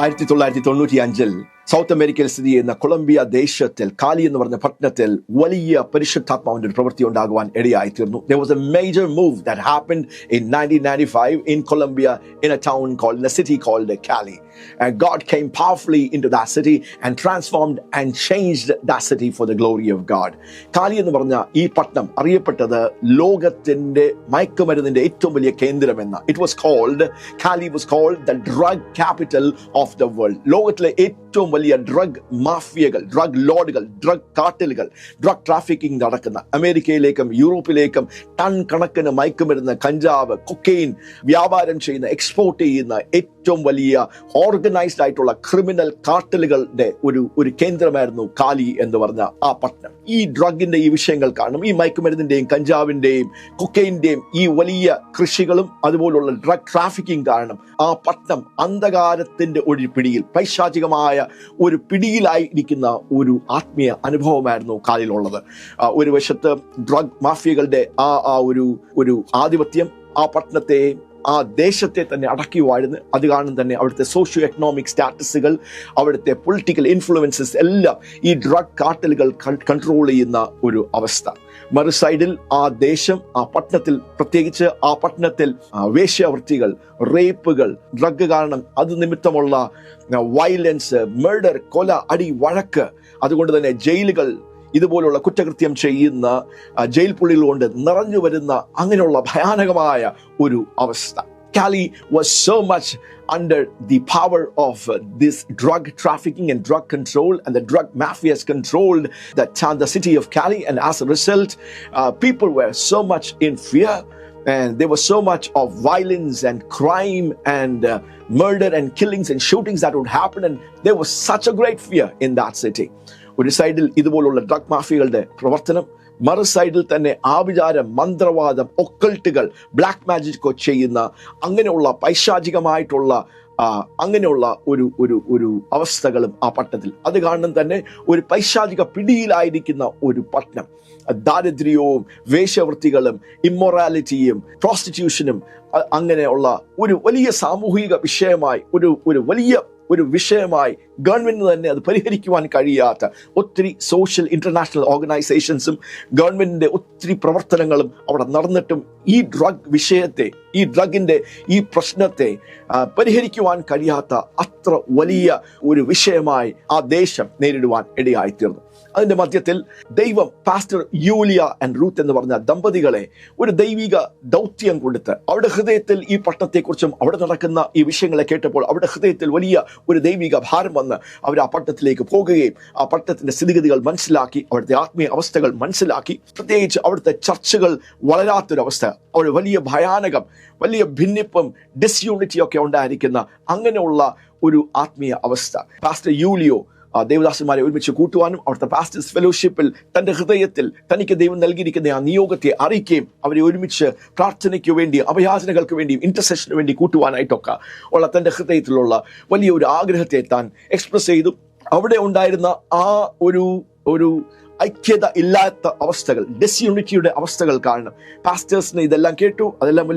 1995 south അമേരിക്കയിൽ സ്ഥിതി ചെയ്യുന്ന കൊളംബിയ ദേശത്തിൽ കാലി എന്ന് പറഞ്ഞ പട്ടണത്തിൽ വലിയ പരിശുദ്ധാത്മാവിന്റെ ഒരു പ്രവൃത്തി ഉണ്ടാകുവാൻ ഇടയായിത്തീർന്നു. There was a major move that happened in 1995 in Colombia in a town called, in a city called Cali. And God came powerfully into that city and transformed and changed that city for the glory of God. കാലി എന്ന് പറഞ്ഞ ഈ പട്ടണം അറിയപ്പെട്ടത് ലോകത്തിന്റെ മയക്കുമരുന്നിന്റെ ഏറ്റവും വലിയ കേന്ദ്രമെന്ന. Cali was called the drug capital of the world. ലോകത്തിലെ ഏറ്റവും വലിയ ഡ്രഗ് മാഫിയകൾ, ഡ്രഗ് ലോഡുകൾ, ഡ്രഗ് കാർട്ടലുകൾ, ഡ്രഗ് ട്രാഫിക്കിംഗ് നടക്കുന്ന അമേരിക്കയിലേക്കും യൂറോപ്പിലേക്കും ടൺ കണക്കിന് മയക്കുമരുന്ന്, കഞ്ചാവ്, കൊക്കെയിൻ വ്യാപാരം ചെയ്യുന്ന, എക്സ്പോർട്ട് ചെയ്യുന്ന ഏറ്റവും വലിയ ഓർഗനൈസ്ഡ് ആയിട്ടുള്ള ക്രിമിനൽ കാർട്ടലുകളുടെ ഒരു കേന്ദ്രമായിരുന്നു കാലി എന്ന് പറഞ്ഞ ആ പട്ടണം. ഈ ഡ്രഗിന്റെ ഈ വിഷയങ്ങൾ കാരണം, ഈ മയക്കുമരുന്നിന്റെയും കഞ്ചാവിന്റെയും കൊക്കെയിന്റെയും ഈ വലിയ കൃഷികളും അതുപോലുള്ള ഡ്രഗ് ട്രാഫിക്കിംഗ് കാരണം ആ പട്ടണം അന്ധകാരത്തിന്റെ ഒരു പിടിയിൽ, പൈശാചികമായ ഒരു പിടിയിലായിരിക്കുന്ന ഒരു ആത്മീയ അനുഭവമായിരുന്നു കാലിലുള്ളത്. ഒരു വശത്ത് ഡ്രഗ് മാഫിയകളുടെ ആ ഒരു ആധിപത്യം ആ പട്ടണത്തെ, ആ ദേശത്തെ തന്നെ അടക്കി വാഴുന്നു. അത് കാരണം തന്നെ അവിടുത്തെ സോഷ്യോ എക്കണോമിക് സ്റ്റാറ്റസുകൾ, അവിടുത്തെ പൊളിറ്റിക്കൽ ഇൻഫ്ലുവൻസസ് എല്ലാം ഈ ഡ്രഗ് കാർട്ടലുകൾ കൺട്രോൾ ചെയ്യുന്ന ഒരു അവസ്ഥ. മറുസൈഡിൽ ആ ദേശം, ആ പട്ടണത്തിൽ, പ്രത്യേകിച്ച് ആ പട്ടണത്തിൽ വേശ്യാവൃത്തികൾ, റേപ്പുകൾ, ഡ്രഗ് കാരണം അത് നിമിത്തമുള്ള വയലൻസ്, മർഡർ, കൊല, അടി, വഴക്ക്, അതുകൊണ്ട് തന്നെ ജയിലുകൾ, ഇതുപോലുള്ള കുറ്റകൃത്യം ചെയ്യുന്ന ജയിൽ പുള്ളികൾ കൊണ്ട് നിറഞ്ഞു വരുന്ന അങ്ങനെയുള്ള ഭയാനകമായ ഒരു അവസ്ഥ. Cali was so much under the power of this drug trafficking and drug control, and the drug mafias controlled the city of Cali, and as a result, people were so much in fear, and there was so much of violence and crime and murder and killings and shootings that would happen, and there was such a great fear in that city. ഒരു സൈഡിൽ ഇതുപോലുള്ള drug മാഫിയകളുടെ പ്രവർത്തനം, മറു സൈഡിൽ തന്നെ ആഭിചാരം, മന്ത്രവാദം, ഒക്കൾട്ടുകൾ, black magic ചെയ്യുന്ന അങ്ങനെയുള്ള പൈശാചികമായിട്ടുള്ള അങ്ങനെയുള്ള ഒരു അവസ്ഥകളും ആ പട്ടണത്തിൽ. അത് കാരണം തന്നെ ഒരു പൈശാചിക പിടിയിലായിരിക്കുന്ന ഒരു പട്ടണം. ദാരിദ്ര്യവും വേശ്യാവൃത്തികളും ഇമ്മൊറാലിറ്റിയും പ്രോസ്റ്റിറ്റ്യൂഷനും അങ്ങനെയുള്ള ഒരു വലിയ സാമൂഹിക വിഷയമായി, ഒരു വിഷയമായി ഗവൺമെന്റിന് തന്നെ അത് പരിഹരിക്കുവാൻ കഴിയാത്ത ഒത്തിരി സോഷ്യൽ ഇന്റർനാഷണൽ ഓർഗനൈസേഷൻസും ഗവൺമെന്റിന്റെ ഒത്തിരി പ്രവർത്തനങ്ങളും അവിടെ നടന്നിട്ടും ഈ ഡ്രഗ് വിഷയത്തെ, ഈ ഡ്രഗിന്റെ ഈ പ്രശ്നത്തെ പരിഹരിക്കുവാൻ കഴിയാത്ത അത്ര വലിയ ഒരു വിഷയമായി ആ ദേശം നേരിടുവാൻ ഇടയായിത്തീർന്നു. അതിന്റെ മധ്യത്തിൽ ദൈവം പാസ്റ്റർ യൂലിയ ആൻഡ് റൂത്ത് എന്ന് പറഞ്ഞ ദമ്പതികളെ ഒരു ദൈവിക ദൗത്യം കൊടുത്ത് അവരുടെ ഹൃദയത്തിൽ ഈ പട്ടണത്തെക്കുറിച്ചും അവിടെ നടക്കുന്ന ഈ വിഷയങ്ങളെ കേട്ടപ്പോൾ അവരുടെ ഹൃദയത്തിൽ വലിയ ഒരു ദൈവിക ഭാരം വന്ന് അവർ ആ പട്ടണത്തിലേക്ക് പോകുകയും ആ പട്ടണത്തിന്റെ സ്ഥിതിഗതികൾ മനസ്സിലാക്കി, അവിടുത്തെ ആത്മീയ അവസ്ഥകൾ മനസ്സിലാക്കി, പ്രത്യേകിച്ച് അവിടുത്തെ ചർച്ചകൾ വളരാത്തൊരവസ്ഥ, അവിടെ വലിയ ഭയാനകം, വലിയ ഭിന്നിപ്പും ഡിസ്യൂണിറ്റിയും ഒക്കെ ഉണ്ടായിരിക്കുന്ന അങ്ങനെയുള്ള ഒരു ആത്മീയ അവസ്ഥ. പാസ്റ്റർ യൂലിയോ ദേവദാസന്മാരെ ഒരുമിച്ച് കൂട്ടുവാനും അവിടുത്തെ പാസ്റ്റേഴ്സ് ഫെലോഷിപ്പിൽ തന്റെ ഹൃദയത്തിൽ തനിക്ക് ദൈവം നൽകിയിരിക്കുന്ന ആ നിയോഗത്തെ അറിയിക്കുകയും അവരെ ഒരുമിച്ച് പ്രാർത്ഥനയ്ക്ക് വേണ്ടി, അഭയാചനകൾക്ക് വേണ്ടിയും ഇന്റർസെഷന് വേണ്ടി കൂട്ടുവാനായിട്ടൊക്കെ ഉള്ള തന്റെ ഹൃദയത്തിലുള്ള വലിയ ഒരു ആഗ്രഹത്തെ താൻ എക്സ്പ്രസ് ചെയ്തു. അവിടെ ഉണ്ടായിരുന്ന ആ ഒരു ഐക്യത ഇല്ലാത്ത അവസ്ഥകൾ, ഡിസ്യൂണിറ്റിയുടെ അവസ്ഥകൾ കാരണം പാസ്റ്റേഴ്സിന് ഇതെല്ലാം കേട്ടു. അതെല്ലാം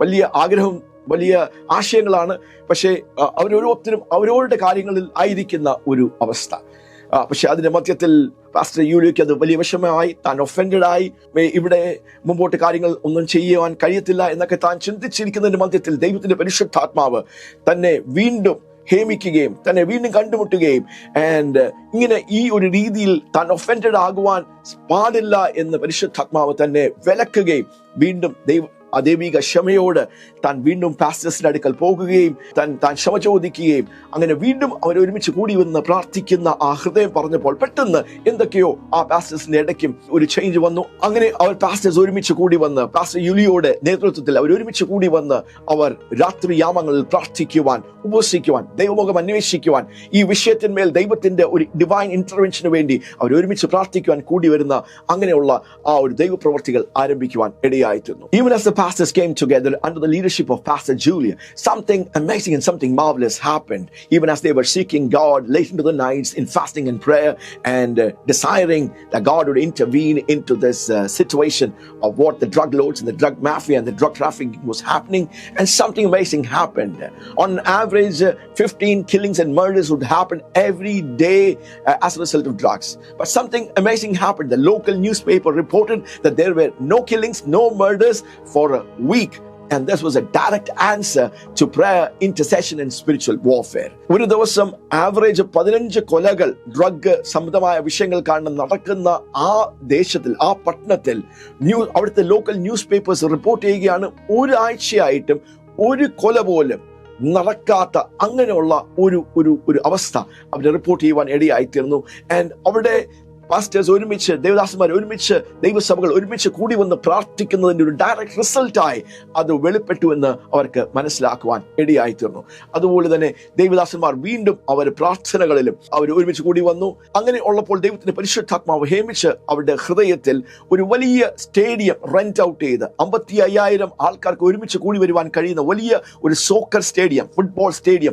വലിയ ആഗ്രഹം, വലിയ ആശയങ്ങളാണ്. പക്ഷേ അവരോരോരുത്തരും അവരവരുടെ കാര്യങ്ങളിൽ ആയിരിക്കുന്ന ഒരു അവസ്ഥ. പക്ഷെ അതിന്റെ മധ്യത്തിൽ പാസ്റ്റർ യൂലിയോയ്ക്ക് അത് വലിയ വിഷമമായി, താൻ ഒഫൻഡഡായി, ഇവിടെ മുമ്പോട്ട് കാര്യങ്ങൾ ഒന്നും ചെയ്യുവാൻ കഴിയത്തില്ല എന്നൊക്കെ താൻ ചിന്തിച്ചിരിക്കുന്നതിന്റെ മധ്യത്തിൽ ദൈവത്തിന്റെ പരിശുദ്ധാത്മാവ് തന്നെ വീണ്ടും ഹേമിക്കുകയും തന്നെ വീണ്ടും കണ്ടുമുട്ടുകയും ആൻഡ് ഇങ്ങനെ ഈ ഒരു രീതിയിൽ താൻ ഒഫൻഡഡ് ആകുവാൻ പാടില്ല എന്ന് പരിശുദ്ധാത്മാവ് തന്നെ വിലക്കുകയും വീണ്ടും ദൈവിക ക്ഷമയോട് താൻ വീണ്ടും പാസ്റ്റേഴ്സിന്റെ അടുക്കൽ പോകുകയും താൻ ക്ഷമ ചോദിക്കുകയും അങ്ങനെ വീണ്ടും അവരൊരുമിച്ച് കൂടി വന്ന് പ്രാർത്ഥിക്കുന്ന ആ ഹൃദയം പറഞ്ഞപ്പോൾ പെട്ടെന്ന് എന്തൊക്കെയോ ആ പാസ്റ്റേഴ്സിന്റെ ഇടയ്ക്കും ഒരു ചേഞ്ച് വന്നു. അങ്ങനെ അവർ പാസ്റ്റേഴ്സ് ഒരുമിച്ച് കൂടി വന്ന്, പാസ്റ്റർ യൂലിയോയുടെ നേതൃത്വത്തിൽ അവർ ഒരുമിച്ച് കൂടി വന്ന് അവർ രാത്രി യാമങ്ങളിൽ പ്രാർത്ഥിക്കുവാൻ, ഉപവസിക്കുവാൻ, ദൈവമുഖം അന്വേഷിക്കുവാൻ, ഈ വിഷയത്തിന്മേൽ ദൈവത്തിന്റെ ഒരു ഡിവൈൻ ഇന്റർവെൻഷന് വേണ്ടി അവർ ഒരുമിച്ച് പ്രാർത്ഥിക്കുവാൻ കൂടി വരുന്ന അങ്ങനെയുള്ള ആ ഒരു ദൈവപ്രവർത്തികൾ ആരംഭിക്കുവാൻ ഇടയായിത്തീർന്നു. Even as the pastors came together under the leadership of Pastor Julia. Something amazing and something marvelous happened, even as they were seeking God late into the nights in fasting and prayer, and desiring that God would intervene into this situation of what the drug lords and the drug mafia and the drug trafficking was happening. And something amazing happened. On average, 15 killings and murders would happen every day as a result of drugs. But something amazing happened. The local newspaper reported that there were no killings, no murders for a week. And this was a direct answer to prayer, intercession and spiritual warfare. ഒരു ദിവസം average 15 കൊലകൾ drug സംബന്ധമായ വിഷയങ്ങൾ കാരണം നടക്കുന്ന ആ ദേശത്തിൽ, ആ പട്ടണത്തിൽ അവിടുത്തെ ലോക്കൽ ന്യൂസ് പേപ്പേഴ്സ് റിപ്പോർട്ട് ചെയ്യുകയാണ്, ഒരാഴ്ചയായിട്ടും ഒരു കൊല പോലും നടക്കാത്ത അങ്ങനെയുള്ള ഒരു അവസ്ഥ അവർ റിപ്പോർട്ട് ചെയ്യുവാൻ ഇടയായിത്തീർന്നു. ആൻഡ് അവിടെ പാസ്റ്റേഴ്സ് ഒരുമിച്ച്, ദേവദാസന്മാർ ഒരുമിച്ച്, ദൈവസഭകൾ ഒരുമിച്ച് കൂടി വന്ന് പ്രാർത്ഥിക്കുന്നതിൻ്റെ ഒരു ഡയറക്റ്റ് റിസൾട്ടായി അത് വെളിപ്പെട്ടു എന്ന് അവർക്ക് മനസ്സിലാക്കുവാൻ ഇടയായിത്തീർന്നു. അതുപോലെ തന്നെ ദേവദാസന്മാർ വീണ്ടും അവർ പ്രാർത്ഥനകളിലും അവർ ഒരുമിച്ച് കൂടി വന്നു. അങ്ങനെ ഉള്ളപ്പോൾ ദൈവത്തിന്റെ പരിശുദ്ധാത്മാവ് ഹേമിച്ച് അവരുടെ ഹൃദയത്തിൽ ഒരു വലിയ സ്റ്റേഡിയം റെന്റ് ഔട്ട് ചെയ്ത് 55,000 ആൾക്കാർക്ക് ഒരുമിച്ച് കൂടി വരുവാൻ കഴിയുന്ന വലിയ ഒരു സോക്കർ സ്റ്റേഡിയം,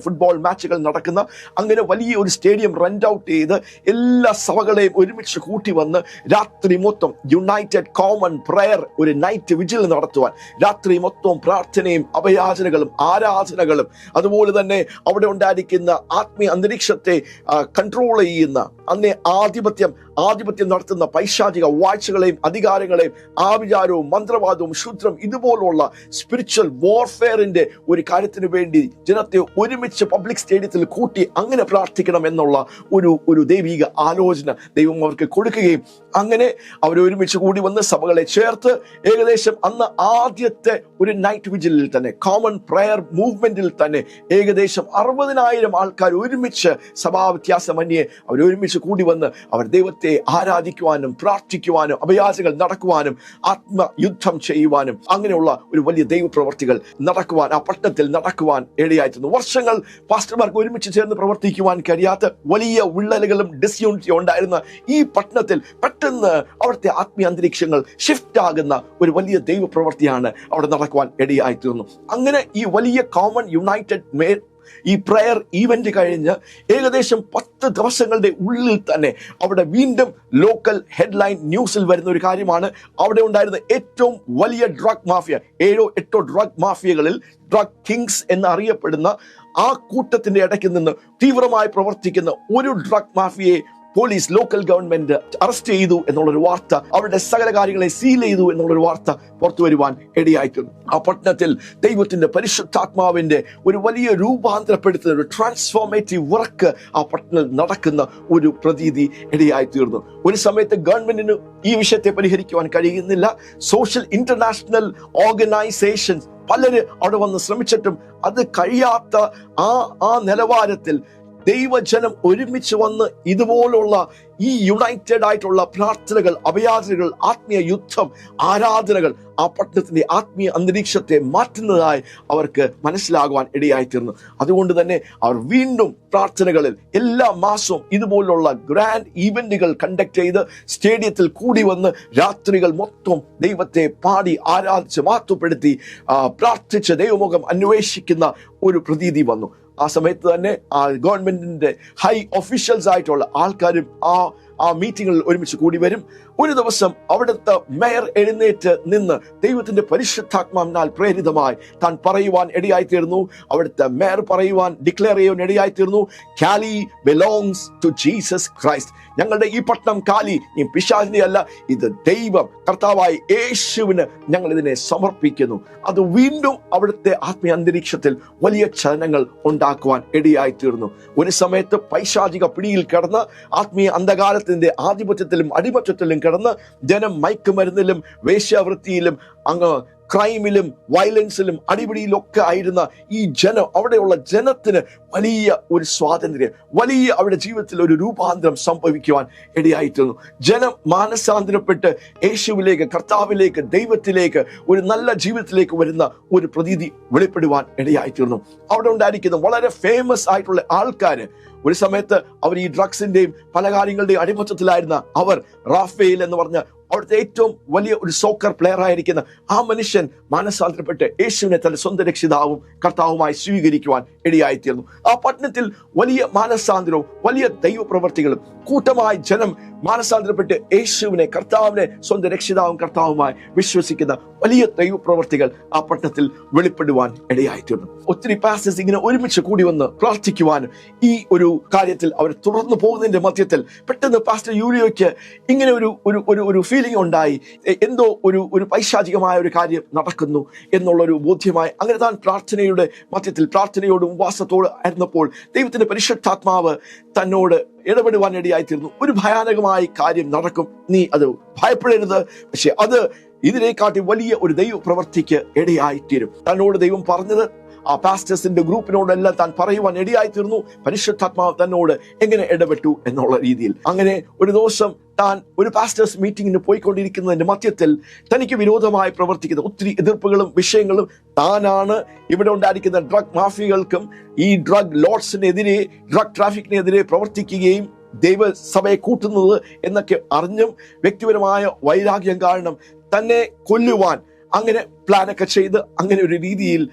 ഫുട്ബോൾ മാച്ചുകൾ നടക്കുന്ന അങ്ങനെ വലിയ ഒരു സ്റ്റേഡിയം റെന്റ് ഔട്ട് ചെയ്ത് എല്ലാ സഭകളെയും ഒരുമിച്ച് കൂട്ടി വന്ന് രാത്രി മൊത്തം യുണൈറ്റഡ് കോമൺ പ്രയർ, ഒരു നൈറ്റ് വിജിൽ നടത്തുവാൻ, രാത്രി മൊത്തം പ്രാർത്ഥനയും അഭയാചനകളും ആരാധനകളും അതുപോലെ തന്നെ അവിടെ ഉണ്ടായിരിക്കുന്ന ആത്മീയ അന്തരീക്ഷത്തെ കൺട്രോൾ ചെയ്യുന്ന, അന്നേ ആധിപത്യം നടത്തുന്ന പൈശാചിക വാഴ്ചകളെയും അധികാരങ്ങളെയും ആവിചാരവും മന്ത്രവാദവും ശുദ്രം ഇതുപോലുള്ള സ്പിരിച്വൽ വാർഫെയറിന്റെ ഒരു കാര്യത്തിന് വേണ്ടി ജനത്തെ ഒരുമിച്ച് പബ്ലിക് സ്റ്റേഡിയത്തിൽ കൂട്ടി അങ്ങനെ പ്രാർത്ഥിക്കണം എന്നുള്ള ഒരു ദൈവിക ആലോചന ദൈവം അവർക്ക് കൊടുക്കുകയും അങ്ങനെ അവർ ഒരുമിച്ച് കൂടി വന്ന് സഭകളെ ചേർത്ത് ഏകദേശം അന്ന് ആദ്യത്തെ ഒരു നൈറ്റ് വിജിലിൽ തന്നെ, കോമൺ പ്രയർ മൂവ്മെന്റിൽ തന്നെ ഏകദേശം 60,000 ആൾക്കാർ ഒരുമിച്ച് സഭാവ്യത്യാസമന്യേ അവർ ഒരുമിച്ച് കൂടി വന്ന് അവർ ദൈവത്തെ ആരാധിക്കുവാനും പ്രാർത്ഥിക്കുവാനും അഭയാചകൾ നടക്കുവാനും ആത്മയുദ്ധം ചെയ്യുവാനും അങ്ങനെയുള്ള ഒരു വലിയ ദൈവപ്രവർത്തികൾ നടക്കുവാൻ ആ പട്ടണത്തിൽ നടക്കുവാൻ ഇടയായിത്തീർന്നു. വർഷങ്ങൾ പാസ്റ്റർമാർക്ക് ഒരുമിച്ച് ചേർന്ന് പ്രവർത്തിക്കുവാൻ കഴിയാത്ത വലിയ വിള്ളലുകളും ഡിസ്യൂണിറ്റിയും ഉണ്ടായിരുന്ന ഈ പട്ടണത്തിൽ പെട്ടെന്ന് അവിടുത്തെ ആത്മീയ അന്തരീക്ഷങ്ങൾ ഷിഫ്റ്റ് ആകുന്ന ഒരു വലിയ ദൈവപ്രവർത്തിയാണ് അവിടെ നടക്കുവാൻ ഇടയായിത്തീർന്നു. അങ്ങനെ ഈ വലിയ കോമൺ യുണൈറ്റഡ് ഈ പ്രയർ ഈവന്റ് കഴിഞ്ഞ് ഏകദേശം 10 ദിവസങ്ങളുടെ ഉള്ളിൽ തന്നെ അവിടെ വീണ്ടും ലോക്കൽ ഹെഡ്ലൈൻ ന്യൂസിൽ വരുന്ന ഒരു കാര്യമാണ്, അവിടെ ഉണ്ടായിരുന്ന ഏറ്റവും വലിയ ഡ്രഗ് മാഫിയ, 7-8 ഡ്രഗ് മാഫിയകളിൽ ഡ്രഗ് കിങ്സ് എന്നറിയപ്പെടുന്ന ആ കൂട്ടത്തിന്റെ ഇടയ്ക്ക് നിന്ന് തീവ്രമായി പ്രവർത്തിക്കുന്ന ഒരു ഡ്രഗ് മാഫിയയെ പോലീസ്, ലോക്കൽ ഗവൺമെന്റ് അറസ്റ്റ് ചെയ്തു എന്നുള്ളൊരു വാർത്ത, അവരുടെ സകല കാര്യങ്ങളെ സീൽ ചെയ്തു എന്നുള്ളൊരു വാർത്ത പുറത്തു വരുവാൻ ഇടയായിട്ടുണ്ട്. ആ പട്ടണത്തിൽ ദൈവത്തിന്റെ പരിശുദ്ധാത്മാവിന്റെ ഒരു വലിയ രൂപാന്തരപ്പെടുത്തുന്ന ഒരു ട്രാൻസ്ഫോർമേറ്റീവ് വർക്ക് ആ പട്ടണത്തിൽ നടക്കുന്ന ഒരു പ്രതീതി ഇടയായിത്തീർന്നു. ഒരു സമയത്ത് ഗവൺമെന്റിന് ഈ വിഷയത്തെ പരിഹരിക്കുവാൻ കഴിയുന്നില്ല. സോഷ്യൽ ഇന്റർനാഷണൽ ഓർഗനൈസേഷൻസ് പലര് അവിടെ വന്ന് ശ്രമിച്ചിട്ടും അത് കഴിയാത്ത ആ നിലവാരത്തിൽ ദൈവജനം ഒരുമിച്ച് വന്ന് ഇതുപോലുള്ള ഈ യുണൈറ്റഡ് ആയിട്ടുള്ള പ്രാർത്ഥനകൾ, അഭയാചനകൾ, ആത്മീയ യുദ്ധം, ആരാധനകൾ ആ പട്ടണത്തിന്റെ ആത്മീയ അന്തരീക്ഷത്തെ മാറ്റുന്നതായി അവർക്ക് മനസ്സിലാകുവാൻ ഇടയായിത്തീർന്നു. അതുകൊണ്ട് തന്നെ അവർ വീണ്ടും പ്രാർത്ഥനകളിൽ എല്ലാ മാസവും ഇതുപോലുള്ള ഗ്രാൻഡ് ഈവന്റുകൾ കണ്ടക്ട് ചെയ്ത് സ്റ്റേഡിയത്തിൽ കൂടി വന്ന് രാത്രികൾ മൊത്തം ദൈവത്തെ പാടി ആരാധിച്ച് മാറ്റപ്പെടുത്തി പ്രാർത്ഥിച്ച് ദൈവമുഖം അന്വേഷിക്കുന്ന ഒരു പ്രതീതി വന്നു. ആ സമയത്ത് തന്നെ ആ ഗവൺമെന്റിന്റെ ഹൈ ഒഫീഷ്യൽസ് ആയിട്ടുള്ള ആൾക്കാരും ആ മീറ്റിങ്ങുകളിൽ ഒരുമിച്ച് കൂടി വരും. ഒരു ദിവസം അവിടുത്തെ മേയർ എഴുന്നേറ്റ് നിന്ന് ദൈവത്തിന്റെ പരിശുദ്ധാത്മാവിനാൽ പ്രേരിതമായി താൻ പറയുവാൻ ഇടയായിത്തീർന്നു. അവിടുത്തെ മേയർ പറയുവാൻ, ഡിക്ലെയർ ചെയ്യാൻ ഇടയായിത്തീർന്നു, കാലി ബിലോങ്സ് ടു ജീസസ് ക്രൈസ്റ്റ്. ഞങ്ങളുടെ ഈ പട്ടണം കാലി ഈ പിശാചിന്റെ അല്ല, ഇത് ദൈവം കർത്താവായ യേശുവിന് ഞങ്ങൾ ഇതിനെ സമർപ്പിക്കുന്നു. അത് വീണ്ടും അവിടുത്തെ ആത്മീയ അന്തരീക്ഷത്തിൽ വലിയ ചലനങ്ങൾ ഉണ്ടാക്കുവാൻ ഇടയായിത്തീർന്നു. ഒരു സമയത്ത് പൈശാചിക പിടിയിൽ കിടന്ന് ആത്മീയ അന്ധകാരത്തിന്റെ ആധിപത്യത്തിലും അടിമത്തത്തിലും കിടന്ന് ജനം മയക്കുമരുന്നിലും വേശ്യാവൃത്തിയിലും അങ്ങ് ക്രൈമിലും വയലൻസിലും അടിപിടിയിലൊക്കെ ആയിരുന്ന ഈ ജനം, അവിടെയുള്ള ജനത്തിന് വലിയ ഒരു സ്വാതന്ത്ര്യം, വലിയ അവരുടെ ജീവിതത്തിൽ ഒരു രൂപാന്തരം സംഭവിക്കുവാൻ ഇടയായിത്തീർന്നു. ജനം മാനസാന്തരപ്പെട്ട് യേശുവിലേക്ക്, കർത്താവിലേക്ക്, ദൈവത്തിലേക്ക്, ഒരു നല്ല ജീവിതത്തിലേക്ക് വരുന്ന ഒരു പ്രതീതി വെളിപ്പെടുവാൻ ഇടയായിത്തീർന്നു. അവിടെ ഉണ്ടായിരിക്കുന്ന വളരെ ഫേമസ് ആയിട്ടുള്ള ആൾക്കാര്, ഒരു സമയത്ത് അവർ ഈ ഡ്രഗ്സിന്റെയും പല കാര്യങ്ങളുടെയും അടിമത്തത്തിലായിരുന്ന അവർ, റാഫേൽ എന്ന് പറഞ്ഞ അവിടുത്തെ ഏറ്റവും വലിയ ഒരു സോക്കർ പ്ലെയർ ആയിരിക്കുന്ന ആ മനുഷ്യൻ മാനസാന്തരപ്പെട്ട് യേശുവിനെ തന്റെ സ്വന്തം രക്ഷിതാവും കർത്താവുമായി സ്വീകരിക്കുവാൻ ഇടയായിത്തീർന്നു. ആ പട്ടണത്തിൽ വലിയ മാനസാന്തരവും വലിയ ദൈവപ്രവർത്തികളും, കൂട്ടമായി ജനം മാനസാന്തരപ്പെട്ട് യേശുവിനെ കർത്താവിനെ സ്വന്തം രക്ഷിതാവും കർത്താവുമായി വിശ്വസിക്കുന്ന വലിയ ദൈവപ്രവർത്തികൾ ആ പട്ടണത്തിൽ വെളിപ്പെടുവാൻ ഇടയായിത്തീർന്നു. ഒത്തിരി പാസ്റ്റേഴ്സ് ഇങ്ങനെ ഒരുമിച്ച് കൂടി വന്ന് പ്രാർത്ഥിക്കുവാനും ഈ ഒരു കാര്യത്തിൽ അവർ തുടർന്നു പോകുന്നതിന്റെ മധ്യത്തിൽ പെട്ടെന്ന് പാസ്റ്റർ യൂലിയോയ്ക്ക് ഇങ്ങനെ ഒരു ഫീലിംഗ് ഉണ്ടായി. എന്തോ ഒരു പൈശാചികമായ ഒരു കാര്യം നടക്കുന്നു എന്നുള്ളൊരു ബോധ്യമായി. അങ്ങനെ താൻ പ്രാർത്ഥനയുടെ മധ്യത്തിൽ പ്രാർത്ഥനയോടും ഉപവാസത്തോട് ആയിരുന്നപ്പോൾ ദൈവത്തിന്റെ പരിശുദ്ധാത്മാവ് തന്നോട് ഇടപെടുവാൻ ഇടയായിത്തീർന്നു. ഒരു ഭയാനകമായ കാര്യം നടക്കും, നീ അത് ഭയപ്പെടരുത്, പക്ഷെ അത് ഇതിനെക്കാട്ടി വലിയ ഒരു ദൈവ പ്രവർത്തിക്ക് ഇടയായിത്തീരും. തന്നോട് ദൈവം പറഞ്ഞത് ആ പാസ്റ്റേഴ്സിന്റെ ഗ്രൂപ്പിനോടെല്ലാം താൻ പറയുവാൻ ഇടയായിത്തീർന്നു. പരിശുദ്ധാത്മാവ് തന്നോട് എങ്ങനെ ഇടപെട്ടു എന്നുള്ള രീതിയിൽ. അങ്ങനെ ഒരു ദിവസം താൻ ഒരു പാസ്റ്റേഴ്സ് മീറ്റിംഗിന് പോയിക്കൊണ്ടിരിക്കുന്നതിന്റെ മധ്യത്തിൽ തനിക്ക് വിരോധമായി പ്രവർത്തിക്കുന്ന ഒത്തിരി എതിർപ്പുകളും വിഷയങ്ങളും, താനാണ് ഇവിടെ ഉണ്ടായിരിക്കുന്ന ഡ്രഗ് മാഫിയകൾക്കും ഈ ഡ്രഗ് ലോഡ്സിനെതിരെ, ഡ്രഗ് ട്രാഫിക്കിനെതിരെ പ്രവർത്തിക്കുകയും ദൈവസഭയെ കൂട്ടുന്നത് എന്നൊക്കെ അറിഞ്ഞും വ്യക്തിപരമായ വൈരാഗ്യം കാരണം തന്നെ കൊല്ലുവാൻ അങ്ങനെ പ്ലാനൊക്കെ ചെയ്ത് അങ്ങനെ ഒരു രീതിയിൽ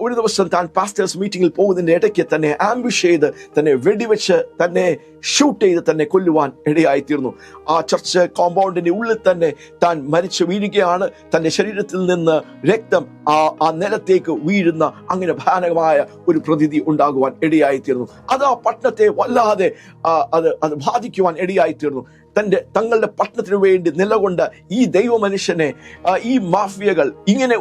ഒരു ദിവസം താൻ പാസ്റ്റേഴ്സ് മീറ്റിംഗിൽ പോകുന്നതിന്റെ ഇടയ്ക്ക് തന്നെ ആംബുഷ് ചെയ്ത് തന്നെ വെടിവെച്ച് തന്നെ ഷൂട്ട് ചെയ്ത് തന്നെ കൊല്ലുവാൻ ഇടയായിത്തീർന്നു. ആ ചർച്ച് കോമ്പൗണ്ടിന്റെ ഉള്ളിൽ തന്നെ താൻ മരിച്ചു വീഴുകയാണ്. തന്റെ ശരീരത്തിൽ നിന്ന് രക്തം ആ നിലത്തേക്ക് വീഴുന്ന അങ്ങനെ ഭയാനകമായ ഒരു പ്രതീതി ഉണ്ടാകുവാൻ ഇടയായിത്തീർന്നു. അത് ആ പട്ടണത്തെ വല്ലാതെ അത് ബാധിക്കുവാൻ ഇടയായിത്തീർന്നു. തങ്ങളുടെ പട്ടണത്തിന് വേണ്ടി നിലകൊണ്ട ഈ ദൈവ മനുഷ്യനെ ഈ മാഫിയകൾ ഇങ്ങനെ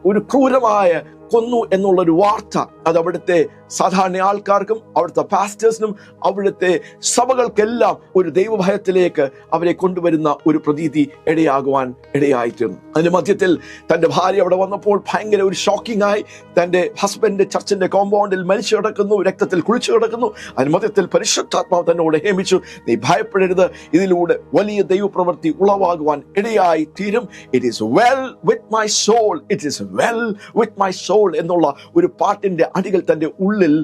ഒരു ക്രൂരമായ കൊന്നു എന്നുള്ളൊരു വാർത്ത അത് അവിടുത്തെ സാധാരണ ആൾക്കാർക്കും അവിടുത്തെ പാസ്റ്റേഴ്സിനും അവിടുത്തെ സഭകൾക്കെല്ലാം ഒരു ദൈവഭയത്തിലേക്ക് അവരെ കൊണ്ടുവരുന്ന ഒരു പ്രതീതി ഇടയാകുവാൻ ഇടയായിത്തീർന്നു. അതിന്റെ മധ്യത്തിൽ തന്റെ ഭാര്യ അവിടെ വന്നപ്പോൾ ഭയങ്കര ഒരു ഷോക്കിംഗ് ആയി. തന്റെ ഹസ്ബൻഡ് ചർച്ചിന്റെ കോമ്പൗണ്ടിൽ മരിച്ചു കിടക്കുന്നു, രക്തത്തിൽ കുളിച്ചു കിടക്കുന്നു. അതിന് മധ്യത്തിൽ പരിശുദ്ധാത്മാവ് തന്നോട് ഹേമിച്ചു, നീ ഭയപ്പെടരുത്, ഇതിലൂടെ വലിയ ദൈവപ്രവൃത്തി ഉളവാകുവാൻ ഇടയായി തീരും. It is well with my soul, it is well with my soul എന്നുള്ള ഒരു പാട്ടിന്റെ അടികൾ തന്റെ ഉള്ളിൽ,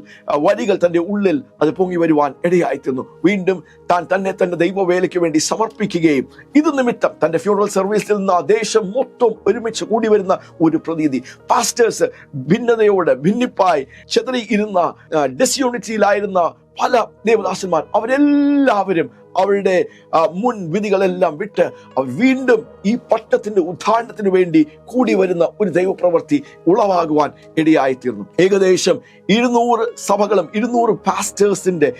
വരികൾ തന്റെ ഉള്ളിൽ അത് പൊങ്ങി വരുവാൻ ഇടയായിത്തീർന്നു. വീണ്ടും താൻ തന്നെ തന്റെ ദൈവവേലയ്ക്ക് വേണ്ടി സമർപ്പിക്കുകയും ഇത് നിമിത്തം തന്റെ ഫ്യൂണറൽ സർവീസിൽ നിന്ന് ആ ദേശം മൊത്തം ഒരുമിച്ച് കൂടി വരുന്ന ഒരു പ്രതീതി. പാസ്റ്റേഴ്സ് ഭിന്നിപ്പായി ചെതറി ഇരുന്ന, ഡിസ്യൂണിറ്റിയിലായിരുന്ന പല ദേവദാസന്മാർ അവരെല്ലാവരും അവരുടെ മുൻ വിധികളെല്ലാം വിട്ട് വീണ്ടും ഈ പട്ടണത്തിന്റെ ഉദ്ധാരണത്തിന് വേണ്ടി കൂടി വരുന്ന ഒരു ദൈവപ്രവൃത്തി ഉളവാകുവാൻ ഇടയായിത്തീർന്നു. ഏകദേശം 200 സഭകളും 200 പാസ്റ്റേഴ്സിന്റെ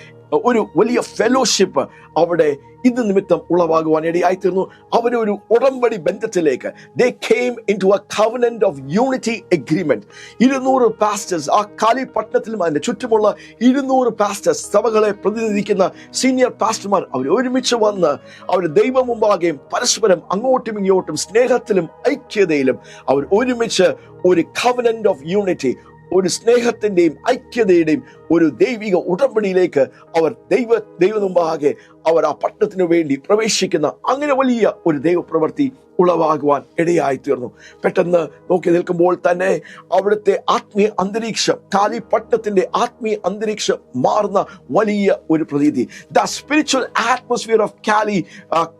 ഒരു വലിയ ഫെലോഷിപ്പ് അവിടെ ഇത് നിമിത്തം ഉളവാകുവാൻ ഇടയായിത്തീർന്നു. അവരൊരു ഉടമ്പടി ബന്ധത്തിലേക്ക് they came into a covenant of unity agreement. 200 pastors, ആ കാലി പട്ടണത്തിലും അതിന്റെ ചുറ്റുമുള്ള 200 പാസ്റ്റേഴ്സ്, സഭകളെ പ്രതിനിധിക്കുന്ന സീനിയർ പാസ്റ്റർമാർ അവർ ഒരുമിച്ച് വന്ന് അവർ ദൈവം മുമ്പാകെയും പരസ്പരം അങ്ങോട്ടും ഇങ്ങോട്ടും സ്നേഹത്തിലും ഐക്യതയിലും അവർ ഒരുമിച്ച് ഒരു covenant of unity, ഒരു സ്നേഹത്തിന്റെയും ഐക്യതയുടെയും ഒരു ദൈവിക ഉടമ്പടിയിലേക്ക് അവർ ദൈവ മുമ്പാകെ അവർ ആ പട്ടണത്തിനു വേണ്ടി പ്രവേശിക്കുന്ന അങ്ങനെ വലിയ ഒരു ദൈവപ്രവൃത്തി ഉളവാകുവാൻ ഇടയായിത്തീർന്നു. പെട്ടെന്ന് നോക്കി നിൽക്കുമ്പോൾ തന്നെ അവിടുത്തെ ആത്മീയ അന്തരീക്ഷം, കാലി പട്ടണത്തിന്റെ ആത്മീയ അന്തരീക്ഷം മാറുന്ന വലിയ ഒരു പ്രതീതി. The spiritual atmosphere of Cali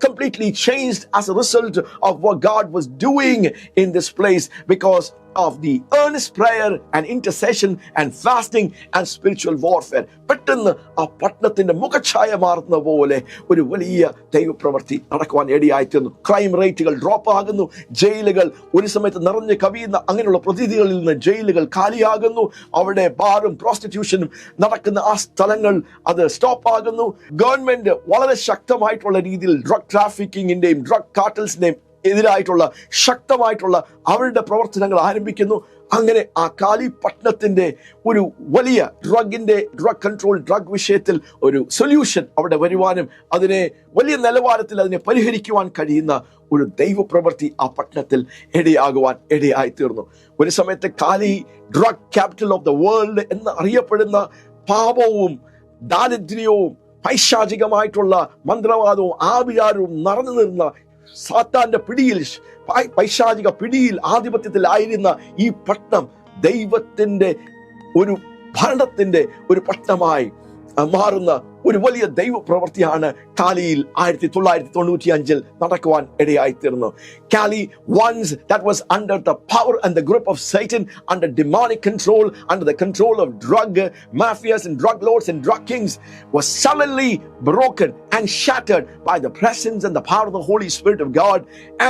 completely changed as a result of what God was doing in this place because of the earnest prayer and intercession and fasting and spiritual warfare. പെട്ടെന്ന് ആ പട്ടണത്തിന്റെ മുഖഛായ മാറുന്ന പോലെ ഒരു വലിയ ദൈവപ്രവൃത്തി നടക്കുവാൻ ഇടയായിത്തീർന്നു. ക്രൈം റേറ്റുകൾ ഡ്രോപ്പ് ആകുന്നു. ജയിലുകൾ ഒരു സമയത്ത് നിറഞ്ഞു കവിയുന്ന അങ്ങനെയുള്ള പ്രതീതികളിൽ നിന്ന് ജയിലുകൾ കാലിയാകുന്നു. അവിടെ ബാറും പ്രോസ്റ്റിറ്റ്യൂഷനും നടക്കുന്ന ആ സ്ഥലങ്ങൾ അത് സ്റ്റോപ്പ് ആകുന്നു. ഗവൺമെന്റ് വളരെ ശക്തമായിട്ടുള്ള രീതിയിൽ ഡ്രഗ് ട്രാഫിക്കിങ്ങിന്റെയും ഡ്രഗ് കാർട്ടൽസിന്റെയും എതിരായിട്ടുള്ള ശക്തമായിട്ടുള്ള അവരുടെ പ്രവർത്തനങ്ങൾ ആരംഭിക്കുന്നു. അങ്ങനെ ആ കാലി പട്ടണത്തിന്റെ ഒരു വലിയ ഡ്രഗ് കൺട്രോൾ, ഡ്രഗ് വിഷയത്തിൽ ഒരു സൊല്യൂഷൻ അവിടെ വരുവാനും അതിനെ വലിയ നിലവാരത്തിൽ അതിനെ പരിഹരിക്കുവാൻ കഴിയുന്ന ഒരു ദൈവപ്രവൃത്തി ആ പട്ടണത്തിൽ ഇടയാകുവാൻ ഇടയായിത്തീർന്നു. ഒരു സമയത്ത് കാലി drug capital of the world എന്ന് അറിയപ്പെടുന്ന പാപവും ദാരിദ്ര്യവും പൈശാചികമായിട്ടുള്ള മന്ത്രവാദവും ആഭിചാരവും നടന്നു നിന്ന സാത്താന്റെ പിടിയിൽ, പൈശാചിക പിടിയിൽ, ആധിപത്യത്തിൽ ആയിരുന്ന ഈ പട്ടണം ദൈവത്തിന്റെ ഒരു ഭരണത്തിന്റെ ഒരു പട്ടണമായി മാറുന്ന ഒരു വലിയ ദൈവ പ്രവൃത്തിയാണ് കാലിയിൽ 1995 നടക്കുവാൻ ഇടയായി തീർന്നു. Cali, once that was under the power and the grip of Satan, under demonic control, under the control of drug mafias and drug lords and drug kings, was suddenly broken and shattered by the presence and the power of the Holy Spirit of God,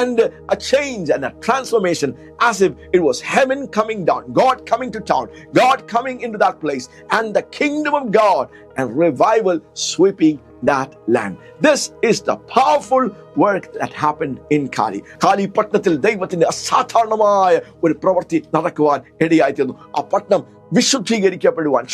and a change and a transformation, as if it was heaven coming down, God coming to town, God coming into that place, and the kingdom of God and revival sweeping that land. This is the powerful work that happened in Cali. Cali പട്ടണത്തിൽ ദൈവത്തിന്റെ അസാധാരണമായ ഒരു പ്രവൃത്തി നടക്കുവാൻ ഇടയായിത്തീർന്നു. ആ പട്ടണം ശുദ്ധീകരിക്കപ്പെടുവാൻ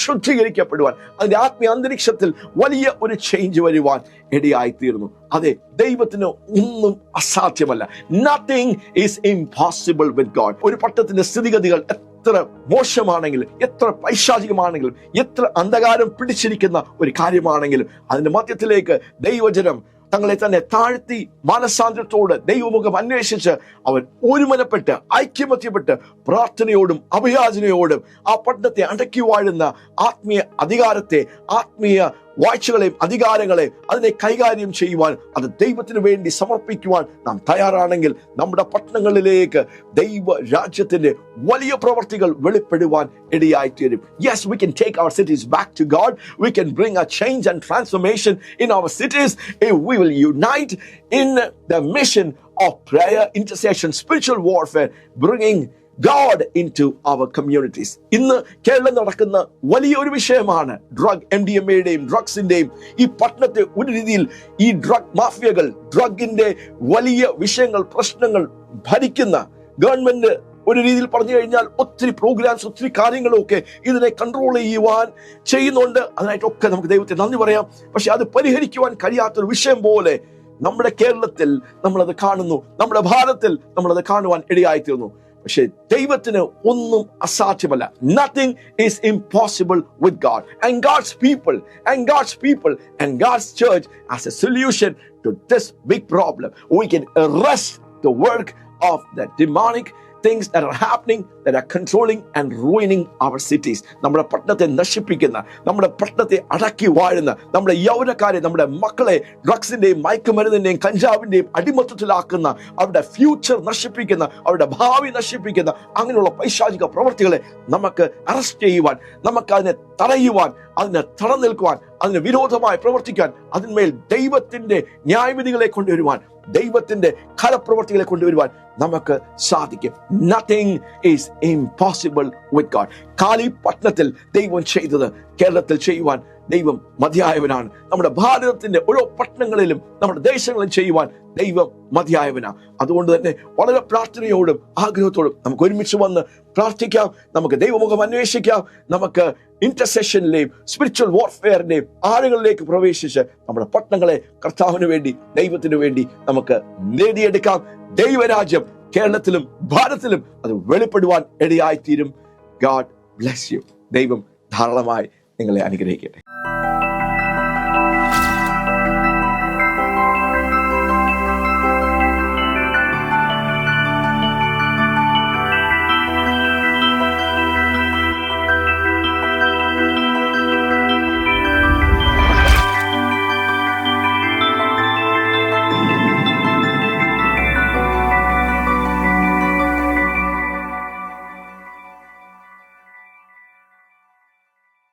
അതിന്റെ ആത്മീയ അന്തരീക്ഷത്തിൽ വലിയ ഒരു ചേഞ്ച് വരുവാൻ ഇടയായിത്തീർന്നു. അതെ, ദൈവത്തിന് ഒന്നും അസാധ്യമല്ല. Nothing is impossible with God. ഒരു പട്ടണത്തിന്റെ സ്ഥിതിഗതികൾ എത്ര മോശമാണെങ്കിലും, എത്ര പൈശാചികമാണെങ്കിലും, എത്ര അന്ധകാരം പിടിച്ചിരിക്കുന്ന ഒരു കാര്യമാണെങ്കിലും, അതിന്റെ മധ്യത്തിലേക്ക് ദൈവജനം തങ്ങളെ തന്നെ താഴ്ത്തി മാനസാന്തരത്തോട് ദൈവമുഖം അന്വേഷിച്ച് അവർ ഒരുമനപ്പെട്ട് ഐക്യമത്യപ്പെട്ട് പ്രാർത്ഥനയോടും അഭയാചനയോടും ആ പട്ടണത്തെ അടക്കി വാഴുന്ന ആത്മീയ അധികാരത്തെ, ആത്മീയ വാഴ്ചകളെയും അധികാരങ്ങളെയും അതിനെ കൈകാര്യം ചെയ്യുവാൻ, അത് ദൈവത്തിന് വേണ്ടി സമർപ്പിക്കുവാൻ നാം തയ്യാറാണെങ്കിൽ നമ്മുടെ പട്ടണങ്ങളിലേക്ക് ദൈവ രാജ്യത്തിന്റെ വലിയ പ്രവർത്തികൾ വെളിപ്പെടുവാൻ ഇടയായിത്തീരും. Yes, we can take our cities back to God. We can bring a change and transformation in our cities if we will unite in the mission of prayer, intercession, spiritual warfare, bringing God into our communities. ഇന്ന് കേരളം നടക്കുന്ന വലിയൊരു വിഷയമാണ് drug, MDMA-യുടെയും ഡ്രഗ്സിന്റെയും. ഈ പട്ടണത്തെ ഒരു രീതിയിൽ ഈ drug മാഫിയകൾ, ഡ്രഗിന്റെ വലിയ വിഷയങ്ങൾ, പ്രശ്നങ്ങൾ ഭരിക്കുന്ന ഗവൺമെന്റ് ഒരു രീതിയിൽ പറഞ്ഞു കഴിഞ്ഞാൽ ഒത്തിരി പ്രോഗ്രാംസ്, ഒത്തിരി കാര്യങ്ങളൊക്കെ ഇതിനെ കൺട്രോൾ ചെയ്യുവാൻ ചെയ്യുന്നുണ്ട്. അതിനായിട്ടൊക്കെ നമുക്ക് ദൈവത്തെ നന്ദി പറയാം. പക്ഷെ അത് പരിഹരിക്കുവാൻ കഴിയാത്തൊരു വിഷയം പോലെ നമ്മുടെ കേരളത്തിൽ നമ്മളത് കാണുന്നു, നമ്മുടെ ഭാരതത്തിൽ നമ്മളത് കാണുവാൻ ഇടയായിത്തീർന്നു. പക്ഷേ ദൈവത്തിന് ഒന്നും അസാധ്യമല്ല. Nothing is impossible with God and God's people and God's church as a solution to this big problem. We can arrest the work of the demonic things that are happening, that are controlling and ruining our cities. നമ്മുടെ പട്ടണത്തെ നശിപ്പിക്കുന്ന, നമ്മുടെ പട്ടണത്തെ അടക്കി വാഴുന്ന, നമ്മുടെ യൗവനക്കാരെ, നമ്മുടെ മക്കളെ ഡ്രഗ്സിന്റെയും മയക്കുമരുന്നിന്റെയും കഞ്ചാവിന്റെയും അടിമത്തത്തിലാക്കുന്ന, അവരുടെ ഫ്യൂച്ചർ നശിപ്പിക്കുന്ന, അവരുടെ ഭാവി നശിപ്പിക്കുന്ന അങ്ങനെയുള്ള പൈശാചിക പ്രവൃത്തികളെ നമുക്ക് അറസ്റ്റ് ചെയ്യുവാൻ, നമുക്ക് അതിനെ തടയുവാൻ, അതിനെ തടഞ്ഞു അതിന് വിരോധമായി പ്രവർത്തിക്കാൻ, അതിന്മേൽ ദൈവത്തിന്റെ ന്യായവിധികളെ കൊണ്ടുവരുവാൻ, ദൈവത്തിന്റെ ഫലപ്രവർത്തികളെ കൊണ്ടുവരുവാൻ നമുക്ക് സാധിക്കും. Nothing is impossible with God. കാലി പട്ടണത്തിൽ ദൈവം ചെയ്തത് കേരളത്തിൽ ചെയ്യുവാൻ ദൈവം മതിയായവനാണ്. നമ്മുടെ ഭാരതത്തിന്റെ ഓരോ പട്ടണങ്ങളിലും നമ്മുടെ ദേശങ്ങളിലും ചെയ്യുവാൻ ദൈവം മതിയായവനാണ്. അതുകൊണ്ട് തന്നെ വളരെ പ്രാർത്ഥനയോടും ആഗ്രഹത്തോടും നമുക്ക് ഒരുമിച്ച് വന്ന് പ്രാർത്ഥിക്കാം, നമുക്ക് ദൈവമുഖം അന്വേഷിക്കാം, നമുക്ക് ഇന്റർസെഷനിലെയും സ്പിരിച്വൽ വാർഫെയറിന്റെയും ആഴങ്ങളിലേക്ക് പ്രവേശിച്ച് നമ്മുടെ പട്ടണങ്ങളെ കർത്താവിന് വേണ്ടി, ദൈവത്തിന് വേണ്ടി നമുക്ക് നേടിയെടുക്കാം. ദൈവരാജ്യം കേരളത്തിലും ഭാരതത്തിലും അത് വെളിപ്പെടുവാൻ ഇടയായിത്തീരും. God bless you. ദൈവം ധാരാളമായി നിങ്ങളെ അനുഗ്രഹിക്കട്ടെ.